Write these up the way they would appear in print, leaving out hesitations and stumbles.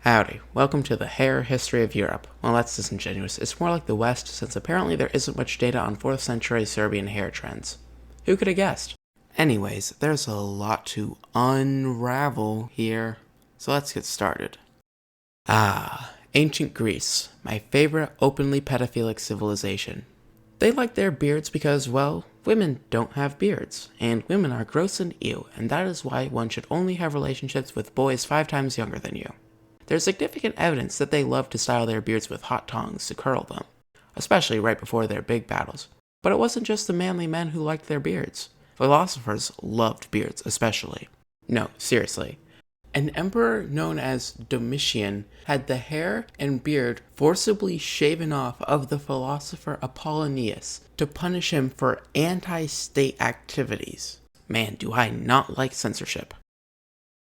Howdy, welcome to the hair history of Europe. Well, that's disingenuous. It's more like the West, since apparently there isn't much data on 4th century Serbian hair trends. Who could have guessed? Anyways, there's a lot to unravel here, so let's get started. Ancient Greece, my favorite openly pedophilic civilization. They like their beards because, well, women don't have beards, and women are gross and ew, and that is why one should only have relationships with boys 5 times younger than you. There's significant evidence that they love to style their beards with hot tongs to curl them, especially right before their big battles. But it wasn't just the manly men who liked their beards. Philosophers loved beards especially. No, seriously. An emperor known as Domitian had the hair and beard forcibly shaven off of the philosopher Apollonius to punish him for anti-state activities. Man, do I not like censorship.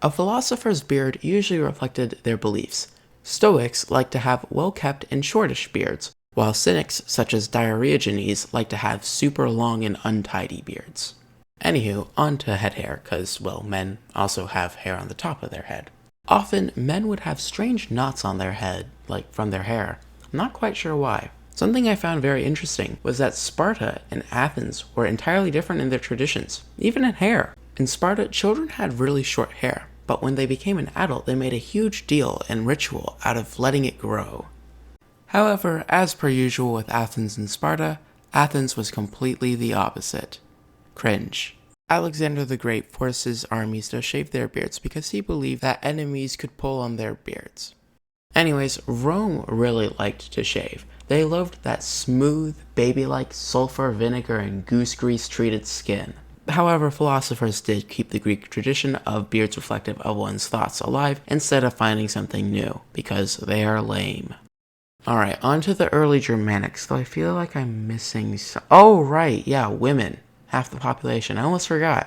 A philosopher's beard usually reflected their beliefs. Stoics like to have well-kept and shortish beards, while cynics such as Diogenes like to have super long and untidy beards. Anywho, on to head hair, cause, well, men also have hair on the top of their head. Often, men would have strange knots on their head, like from their hair. I'm not quite sure why. Something I found very interesting was that Sparta and Athens were entirely different in their traditions, even in hair. In Sparta, children had really short hair, but when they became an adult, they made a huge deal and ritual out of letting it grow. However, as per usual with Athens and Sparta, Athens was completely the opposite. Cringe. Alexander the Great forced his armies to shave their beards because he believed that enemies could pull on their beards. Anyways, Rome really liked to shave. They loved that smooth, baby-like sulfur, vinegar, and goose grease treated skin. However, philosophers did keep the Greek tradition of beards reflective of one's thoughts alive instead of finding something new, because they are lame. Alright, on to the early Germanics, though I feel like I'm missing oh right, yeah, women. Half the population, I almost forgot.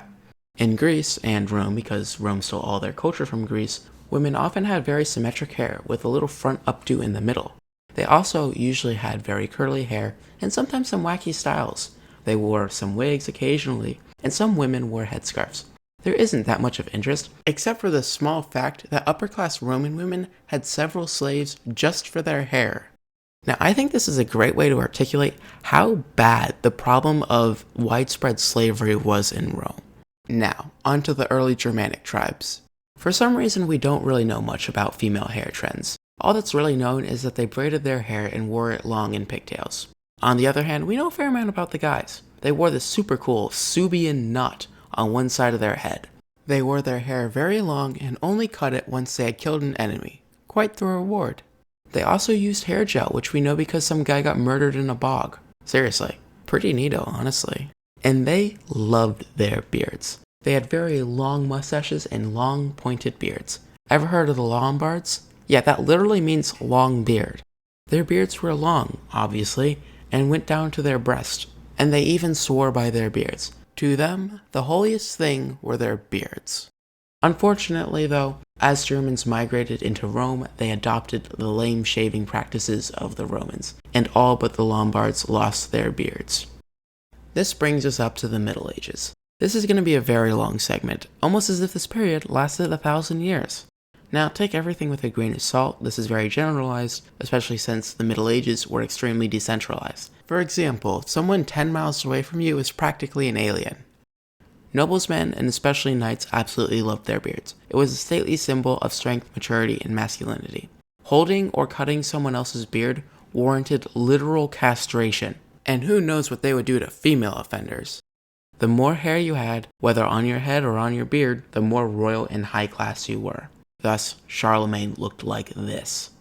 In Greece and Rome, because Rome stole all their culture from Greece, women often had very symmetric hair with a little front updo in the middle. They also usually had very curly hair and sometimes some wacky styles. They wore some wigs occasionally, and some women wore headscarves. There isn't that much of interest, except for the small fact that upper-class Roman women had several slaves just for their hair. Now, I think this is a great way to articulate how bad the problem of widespread slavery was in Rome. Now, on to the early Germanic tribes. For some reason, we don't really know much about female hair trends. All that's really known is that they braided their hair and wore it long in pigtails. On the other hand, we know a fair amount about the guys. They wore the super cool Subian knot on one side of their head. They wore their hair very long and only cut it once they had killed an enemy. Quite the reward. They also used hair gel, which we know because some guy got murdered in a bog. Seriously, pretty neato, honestly. And they loved their beards. They had very long mustaches and long pointed beards. Ever heard of the Lombards? Yeah, that literally means long beard. Their beards were long, obviously, and went down to their breast. And they even swore by their beards. To them, the holiest thing were their beards. Unfortunately, though, as Germans migrated into Rome, they adopted the lame shaving practices of the Romans, and all but the Lombards lost their beards. This brings us up to the Middle Ages. This is going to be a very long segment, almost as if this period lasted 1,000 years. Now, take everything with a grain of salt. This is very generalized, especially since the Middle Ages were extremely decentralized. For example, someone 10 miles away from you is practically an alien. Noblesmen, and especially knights, absolutely loved their beards. It was a stately symbol of strength, maturity, and masculinity. Holding or cutting someone else's beard warranted literal castration, and who knows what they would do to female offenders. The more hair you had, whether on your head or on your beard, the more royal and high class you were. Thus, Charlemagne looked like this.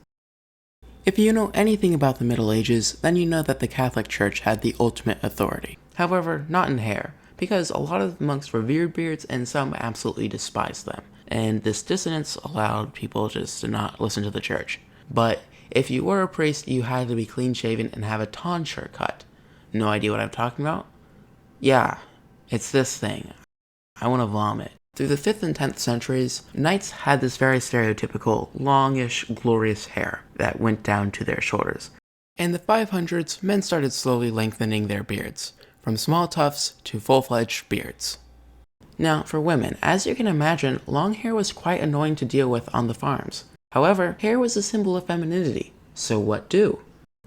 If you know anything about the Middle Ages, then you know that the Catholic Church had the ultimate authority. However, not in hair, because a lot of the monks revered beards and some absolutely despised them. And this dissonance allowed people just to not listen to the church. But if you were a priest, you had to be clean shaven and have a tonsure cut. No idea what I'm talking about? Yeah, it's this thing. I want to vomit. Through the 5th and 10th centuries, knights had this very stereotypical, longish, glorious hair that went down to their shoulders. In the 500s, men started slowly lengthening their beards, from small tufts to full-fledged beards. Now, for women, as you can imagine, long hair was quite annoying to deal with on the farms. However, hair was a symbol of femininity, so what do?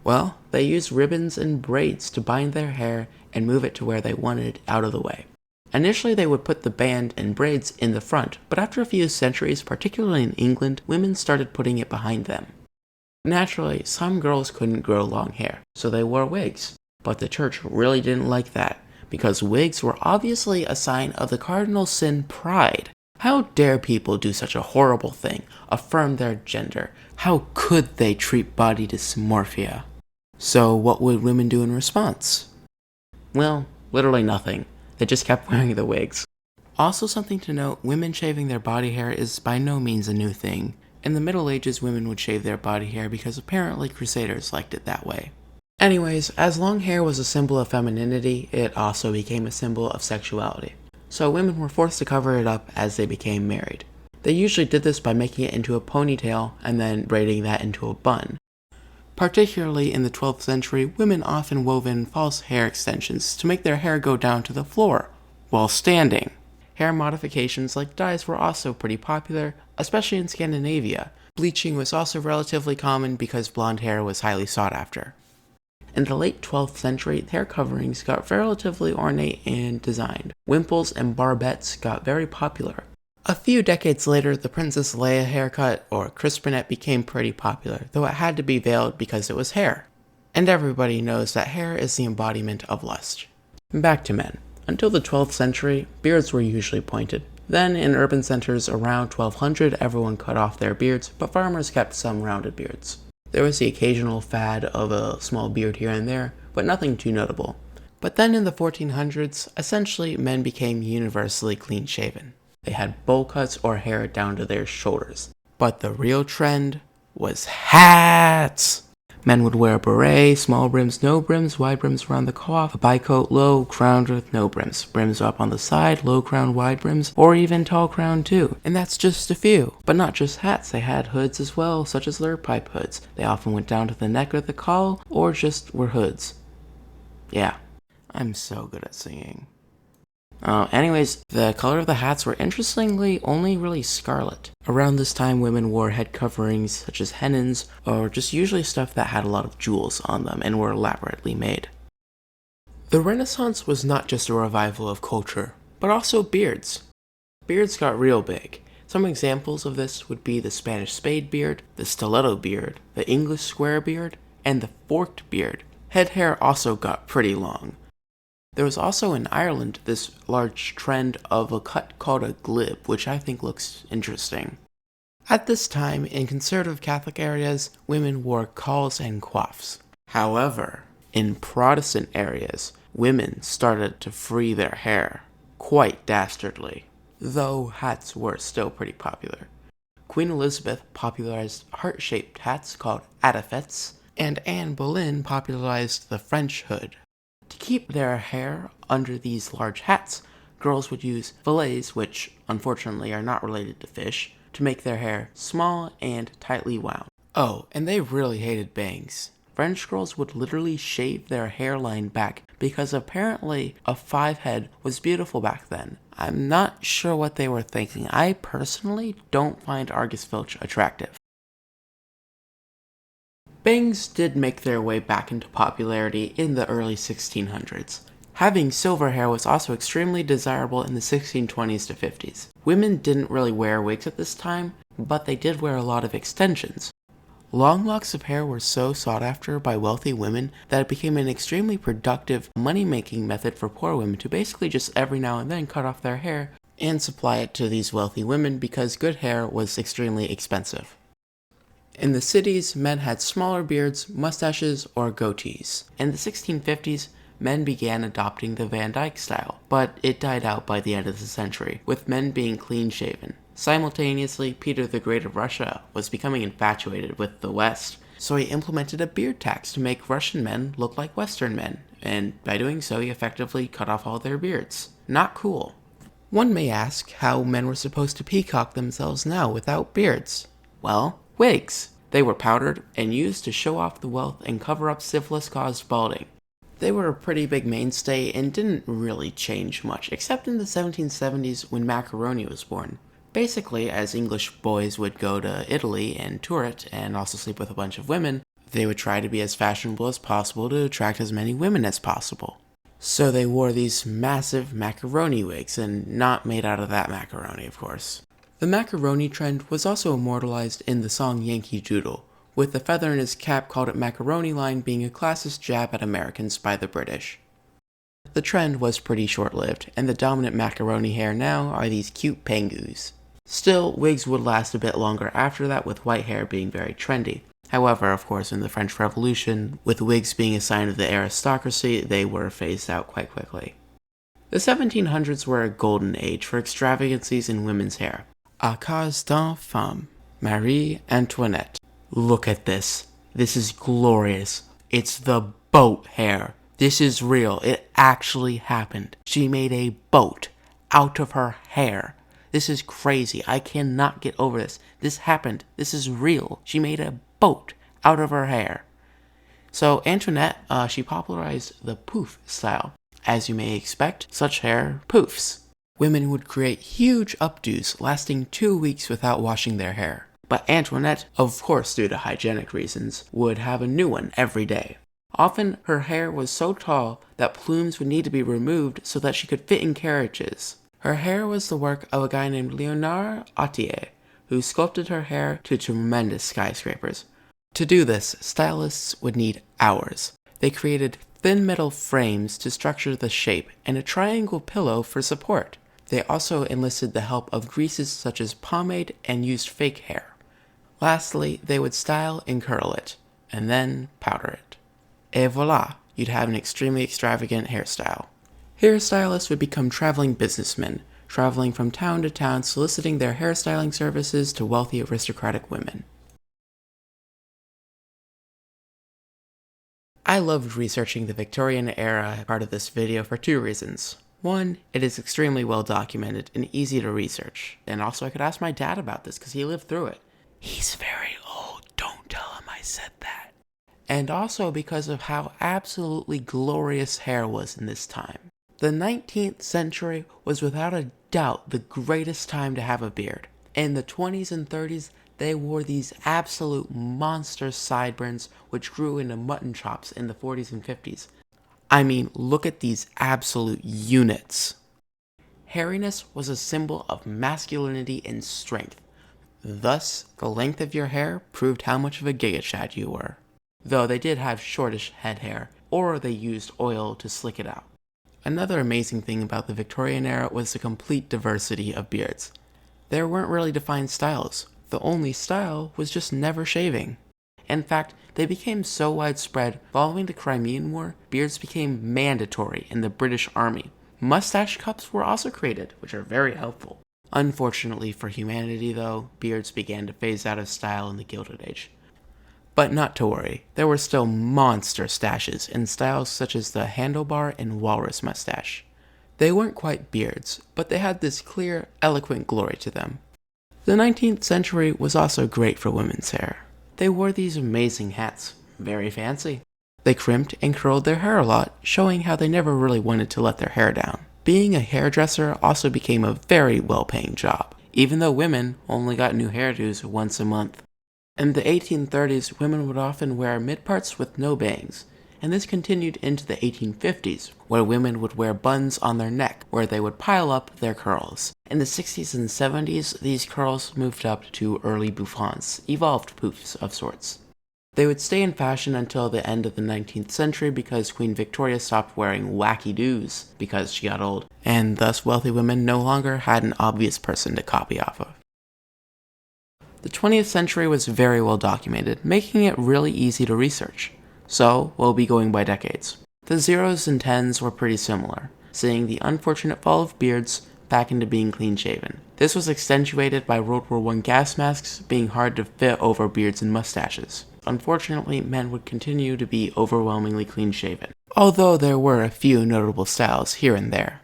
Well, they used ribbons and braids to bind their hair and move it to where they wanted out of the way. Initially, they would put the band and braids in the front, but after a few centuries, particularly in England, women started putting it behind them. Naturally, some girls couldn't grow long hair, so they wore wigs. But the church really didn't like that, because wigs were obviously a sign of the cardinal sin pride. How dare people do such a horrible thing, affirm their gender? How could they treat body dysmorphia? So what would women do in response? Well, literally nothing. They just kept wearing the wigs. Also something to note, women shaving their body hair is by no means a new thing. In the Middle Ages, women would shave their body hair because apparently crusaders liked it that way. Anyways, as long hair was a symbol of femininity, it also became a symbol of sexuality. So women were forced to cover it up as they became married. They usually did this by making it into a ponytail and then braiding that into a bun. Particularly in the 12th century, women often wove in false hair extensions to make their hair go down to the floor while standing. Hair modifications like dyes were also pretty popular, especially in Scandinavia. Bleaching was also relatively common because blonde hair was highly sought after. In the late 12th century, hair coverings got relatively ornate and designed. Wimples and barbettes got very popular. A few decades later, the Princess Leia haircut, or crispinet, became pretty popular, though it had to be veiled because it was hair. And everybody knows that hair is the embodiment of lust. Back to men. Until the 12th century, beards were usually pointed. Then, in urban centers around 1200, everyone cut off their beards, but farmers kept some rounded beards. There was the occasional fad of a small beard here and there, but nothing too notable. But then in the 1400s, essentially men became universally clean-shaven. They had bowl cuts or hair down to their shoulders. But the real trend was hats! Men would wear a beret, small brims, no brims, wide brims around the coif, a bicoat low, crowned with no brims, brims up on the side, low crown, wide brims, or even tall crown too. And that's just a few. But not just hats, they had hoods as well, such as lure-pipe hoods. They often went down to the neck or the collar, or just were hoods. Yeah, I'm so good at singing. Anyways, the color of the hats were interestingly only really scarlet. Around this time, women wore head coverings such as hennins, or just usually stuff that had a lot of jewels on them and were elaborately made. The Renaissance was not just a revival of culture, but also beards. Beards got real big. Some examples of this would be the Spanish spade beard, the stiletto beard, the English square beard, and the forked beard. Head hair also got pretty long. There was also in Ireland this large trend of a cut called a glib, which I think looks interesting. At this time, in conservative Catholic areas, women wore calls and coifs. However, in Protestant areas, women started to free their hair, quite dastardly, though hats were still pretty popular. Queen Elizabeth popularized heart-shaped hats called attaffets, and Anne Boleyn popularized the French hood. To keep their hair under these large hats, girls would use fillets, which unfortunately are not related to fish, to make their hair small and tightly wound. Oh, and they really hated bangs. French girls would literally shave their hairline back because apparently a 5-head was beautiful back then. I'm not sure what they were thinking. I personally don't find Argus Filch attractive. Bangs did make their way back into popularity in the early 1600s. Having silver hair was also extremely desirable in the 1620s to 50s. Women didn't really wear wigs at this time, but they did wear a lot of extensions. Long locks of hair were so sought after by wealthy women that it became an extremely productive money-making method for poor women to basically just every now and then cut off their hair and supply it to these wealthy women because good hair was extremely expensive. In the cities, men had smaller beards, mustaches, or goatees. In the 1650s, men began adopting the Van Dyke style, but it died out by the end of the century, with men being clean-shaven. Simultaneously, Peter the Great of Russia was becoming infatuated with the West, so he implemented a beard tax to make Russian men look like Western men, and by doing so, he effectively cut off all their beards. Not cool. One may ask how men were supposed to peacock themselves now without beards. Well, wigs. They were powdered and used to show off the wealth and cover up syphilis-caused balding. They were a pretty big mainstay and didn't really change much, except in the 1770s when macaroni was born. Basically, as English boys would go to Italy and tour it and also sleep with a bunch of women, they would try to be as fashionable as possible to attract as many women as possible. So they wore these massive macaroni wigs, and not made out of that macaroni, of course. The macaroni trend was also immortalized in the song Yankee Doodle, with the feather in his cap called it Macaroni Line being a classist jab at Americans by the British. The trend was pretty short-lived, and the dominant macaroni hair now are these cute pangoos. Still, wigs would last a bit longer after that, with white hair being very trendy. However, of course, in the French Revolution, with wigs being a sign of the aristocracy, they were phased out quite quickly. The 1700s were a golden age for extravagancies in women's hair. À cause d'une femme, Marie Antoinette. Look at this. This is glorious. It's the boat hair. This is real. It actually happened. She made a boat out of her hair. This is crazy. I cannot get over this. This happened. This is real. She made a boat out of her hair. So Antoinette, she popularized the poof style. As you may expect, such hair poofs. Women would create huge updos lasting 2 weeks without washing their hair. But Antoinette, of course due to hygienic reasons, would have a new one every day. Often her hair was so tall that plumes would need to be removed so that she could fit in carriages. Her hair was the work of a guy named Léonard Attier, who sculpted her hair to tremendous skyscrapers. To do this, stylists would need hours. They created thin metal frames to structure the shape and a triangle pillow for support. They also enlisted the help of greases such as pomade and used fake hair. Lastly, they would style and curl it, and then powder it. Et voila, you'd have an extremely extravagant hairstyle. Hairstylists would become traveling businessmen, traveling from town to town soliciting their hairstyling services to wealthy aristocratic women. I loved researching the Victorian era part of this video for 2 reasons. One, it is extremely well documented and easy to research. And also I could ask my dad about this because he lived through it. He's very old, don't tell him I said that. And also because of how absolutely glorious hair was in this time. The 19th century was without a doubt the greatest time to have a beard. In the 20s and 30s, they wore these absolute monster sideburns which grew into mutton chops in the 40s and 50s. I mean, look at these absolute units. Hairiness was a symbol of masculinity and strength. Thus, the length of your hair proved how much of a giga chad you were. Though they did have shortish head hair, or they used oil to slick it out. Another amazing thing about the Victorian era was the complete diversity of beards. There weren't really defined styles. The only style was just never shaving. In fact, they became so widespread, following the Crimean War, beards became mandatory in the British Army. Mustache cups were also created, which are very helpful. Unfortunately for humanity though, beards began to phase out of style in the Gilded Age. But not to worry, there were still monster stashes in styles such as the handlebar and walrus mustache. They weren't quite beards, but they had this clear, eloquent glory to them. The 19th century was also great for women's hair. They wore these amazing hats, very fancy. They crimped and curled their hair a lot, showing how they never really wanted to let their hair down. Being a hairdresser also became a very well-paying job, even though women only got new hairdos once a month. In the 1830s, women would often wear mid-parts with no bangs, and this continued into the 1850s, where women would wear buns on their neck, where they would pile up their curls. In the 60s and 70s, these curls moved up to early bouffants, evolved poofs of sorts. They would stay in fashion until the end of the 19th century because Queen Victoria stopped wearing wacky-doos because she got old, and thus wealthy women no longer had an obvious person to copy off of. The 20th century was very well documented, making it really easy to research. So, we'll be going by decades. The 0s and 10s were pretty similar, seeing the unfortunate fall of beards back into being clean-shaven. This was accentuated by World War I gas masks being hard to fit over beards and mustaches. Unfortunately, men would continue to be overwhelmingly clean-shaven, although there were a few notable styles here and there.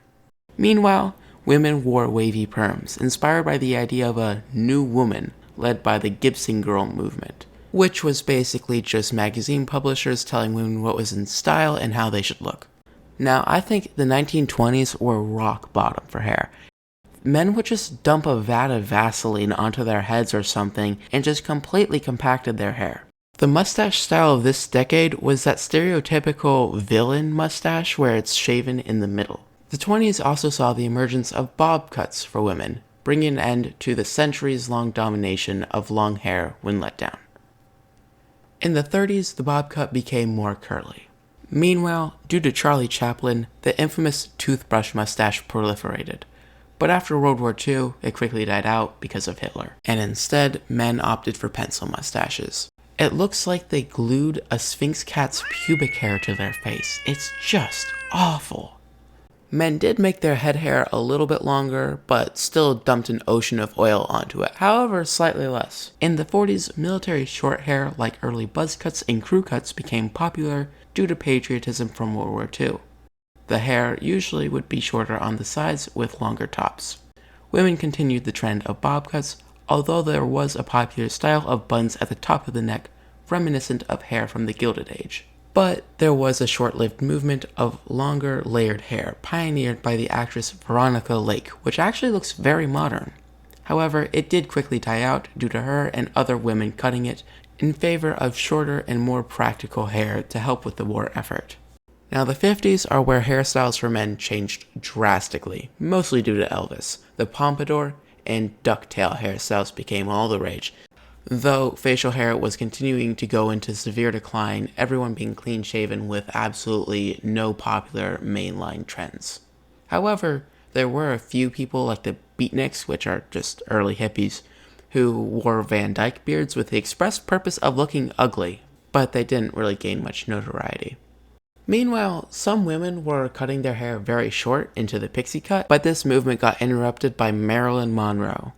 Meanwhile, women wore wavy perms, inspired by the idea of a new woman, led by the Gibson Girl movement, which was basically just magazine publishers telling women what was in style and how they should look. Now, I think the 1920s were rock bottom for hair. men would just dump a vat of Vaseline onto their heads or something and just completely compacted their hair. The mustache style of this decade was that stereotypical villain mustache where it's shaven in the middle. The 20s also saw the emergence of bob cuts for women, bringing an end to the centuries-long domination of long hair when let down. In the 30s, the bob cut became more curly. Meanwhile, due to Charlie Chaplin, the infamous toothbrush mustache proliferated. But after World War II, it quickly died out because of Hitler, and instead, men opted for pencil mustaches. It looks like they glued a Sphinx cat's pubic hair to their face. It's just awful. Men did make their head hair a little bit longer, but still dumped an ocean of oil onto it, however slightly less. In the 40s, military short hair like early buzz cuts and crew cuts became popular due to patriotism from World War II. The hair usually would be shorter on the sides with longer tops. Women continued the trend of bob cuts, although there was a popular style of buns at the top of the neck, reminiscent of hair from the Gilded Age. But there was a short-lived movement of longer, layered hair, pioneered by the actress Veronica Lake, which actually looks very modern. However, it did quickly die out due to her and other women cutting it in favor of shorter and more practical hair to help with the war effort. Now the 50s are where hairstyles for men changed drastically, mostly due to Elvis. The pompadour and ducktail hairstyles became all the rage. Though facial hair was continuing to go into severe decline, everyone being clean-shaven with absolutely no popular mainline trends. However, there were a few people like the beatniks, which are just early hippies, who wore Van Dyke beards with the express purpose of looking ugly, but they didn't really gain much notoriety. Meanwhile, some women were cutting their hair very short into the pixie cut, but this movement got interrupted by Marilyn Monroe.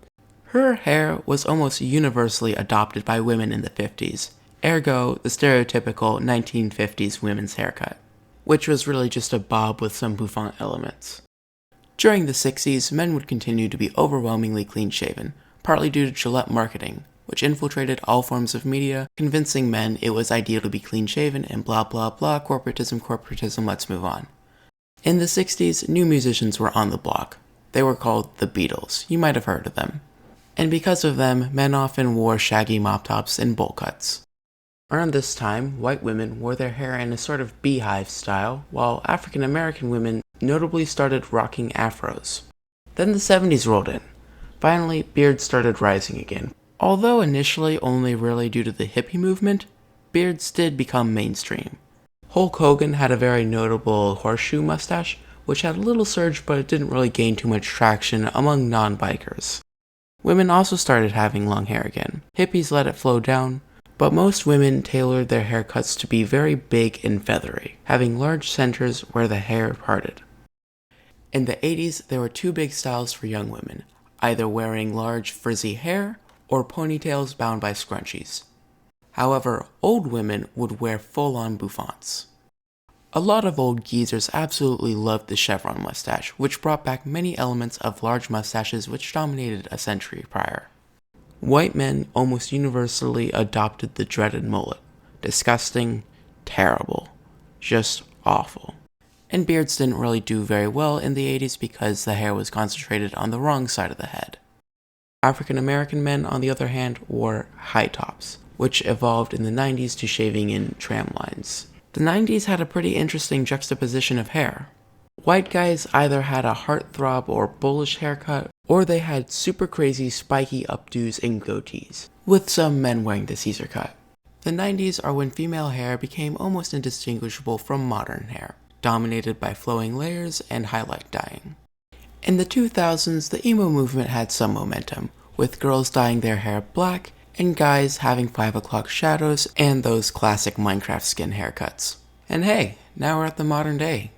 Her hair was almost universally adopted by women in the 50s, ergo the stereotypical 1950s women's haircut, which was really just a bob with some bouffant elements. During the 60s, men would continue to be overwhelmingly clean-shaven, partly due to Gillette marketing, which infiltrated all forms of media, convincing men it was ideal to be clean-shaven and blah blah blah, corporatism, let's move on. In the 60s, new musicians were on the block. They were called the Beatles. You might have heard of them. And because of them, men often wore shaggy mop tops and bowl cuts. Around this time, white women wore their hair in a sort of beehive style, while African American women notably started rocking afros. Then the 70s rolled in. Finally, beards started rising again. Although initially only really due to the hippie movement, beards did become mainstream. Hulk Hogan had a very notable horseshoe mustache, which had a little surge but it didn't really gain too much traction among non-bikers. Women also started having long hair again. Hippies let it flow down, but most women tailored their haircuts to be very big and feathery, having large centers where the hair parted. In the 80s, there were two big styles for young women, either wearing large frizzy hair or ponytails bound by scrunchies. However, old women would wear full-on bouffants. A lot of old geezers absolutely loved the chevron mustache, which brought back many elements of large mustaches which dominated a century prior. White men almost universally adopted the dreaded mullet. Disgusting, terrible, just awful. And beards didn't really do very well in the 80s because the hair was concentrated on the wrong side of the head. African American men, on the other hand, wore high tops, which evolved in the 90s to shaving in tram lines. The 90s had a pretty interesting juxtaposition of hair. White guys either had a heartthrob or bullish haircut, or they had super crazy spiky updos and goatees, with some men wearing the Caesar cut. The 90s are when female hair became almost indistinguishable from modern hair, dominated by flowing layers and highlight dyeing. In the 2000s, the emo movement had some momentum, with girls dyeing their hair black and guys having 5 o'clock shadows and those classic Minecraft skin haircuts. And hey, now we're at the modern day.